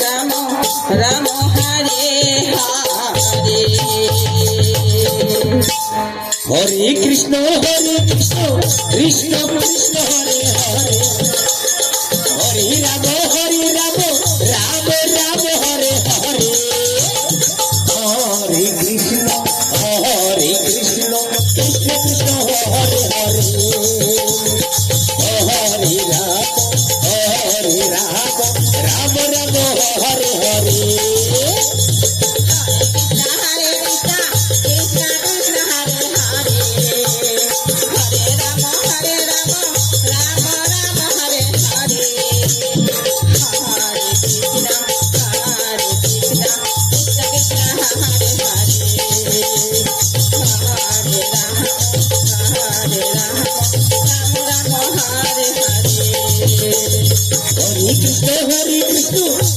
Ram Ram Hare Hare Hare Krishna Krishna Krishna Hare Hare Hare Ram Ram Ram Hare Hare Hare Krishna Krishna Krishna Hare Hare Hare Ram Ram Hare Hare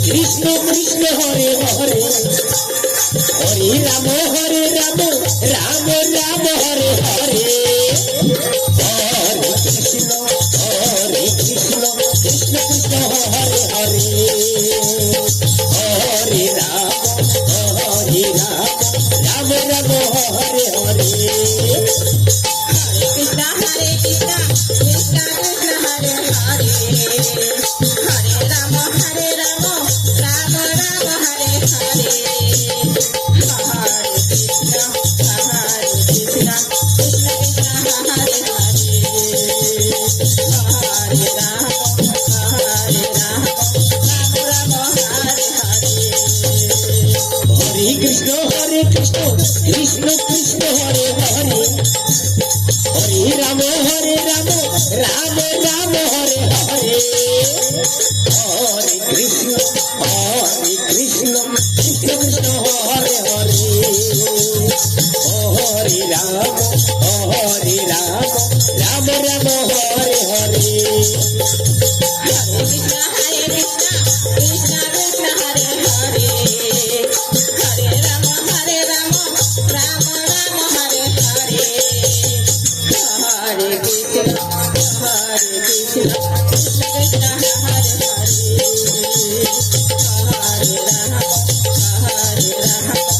Krishna Krishna Hare Hare Hare Ram Ram Ram Hare Hare Hare Krishna Krishna Krishna Hare Hare Hare Ram Ram Hare Hare Krishna Krishna Krishna Hare Hare Hare Ram Ram Hare Hare Hare Krishna Krishna Krishna Hare Hare Hare Ram Ram Hare Hare Hare Krishna Krishna Krishna Hare Hare Hare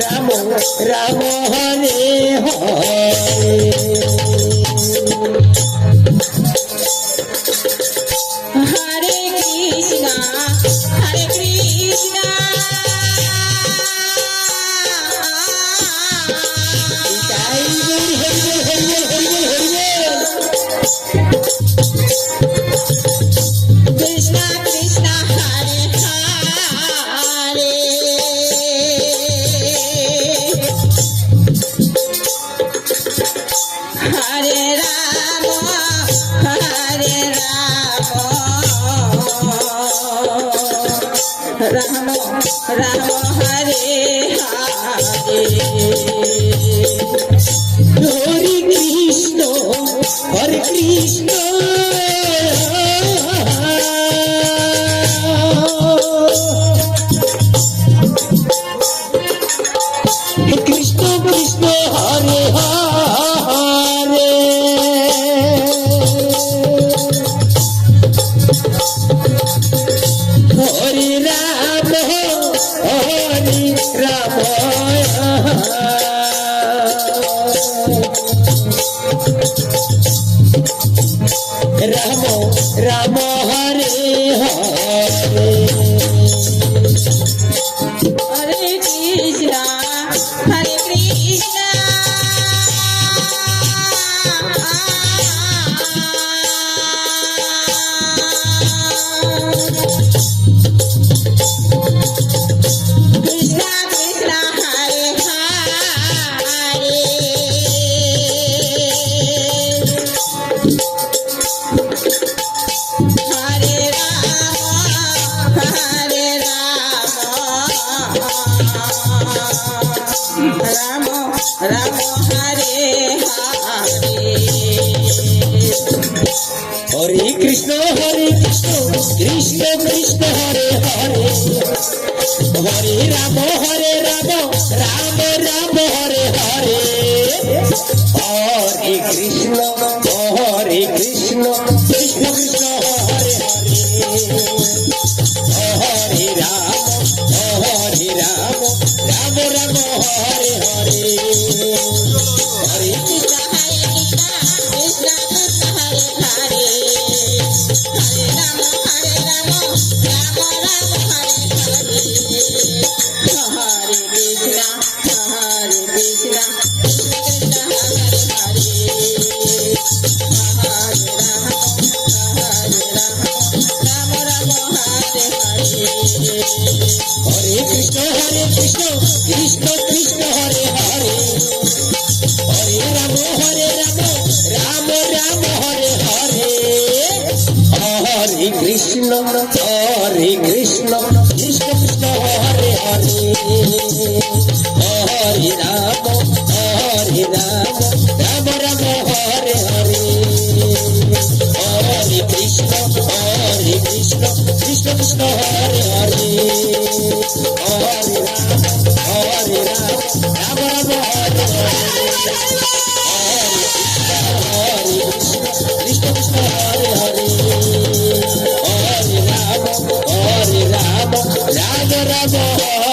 Rama Ram Hare Hare Hare Krishna Hare Krishna Krishna Krishna Hare Hare Hare Rama Ram Hare Hare Hare Krishna Krishna Krishna Hare Hare Hare Ram Ram Ram Ram Hare Hare Hare Krishna Krishna Krishna Hare Hare Hare Ram Ram Ram Hare Hare Hare Krishna Krishna Krishna Hare Hare Hare Ram Ram Ram Hare Hare Hare Krishna Hare Krishna Krishna Krishna Hare Hare Hare Ram Ram Ram Hare Hare Hare Krishna Krishna Krishna Hare Hare Hare Ram Ram Ram Hare Hare Hare Krishna Krishna Krishna Hare Hare Hare Ram Ram Ram Hare Hare Hare Krishna Krishna Krishna Hare Hare Hare Ram Ram Ram Hare Hare Hare Krishna Krishna Krishna Hare Hare Hare Ram Ram Ram Hare Hare Krishna Krishna Hare Hare Hare Ram Ram Ram Hare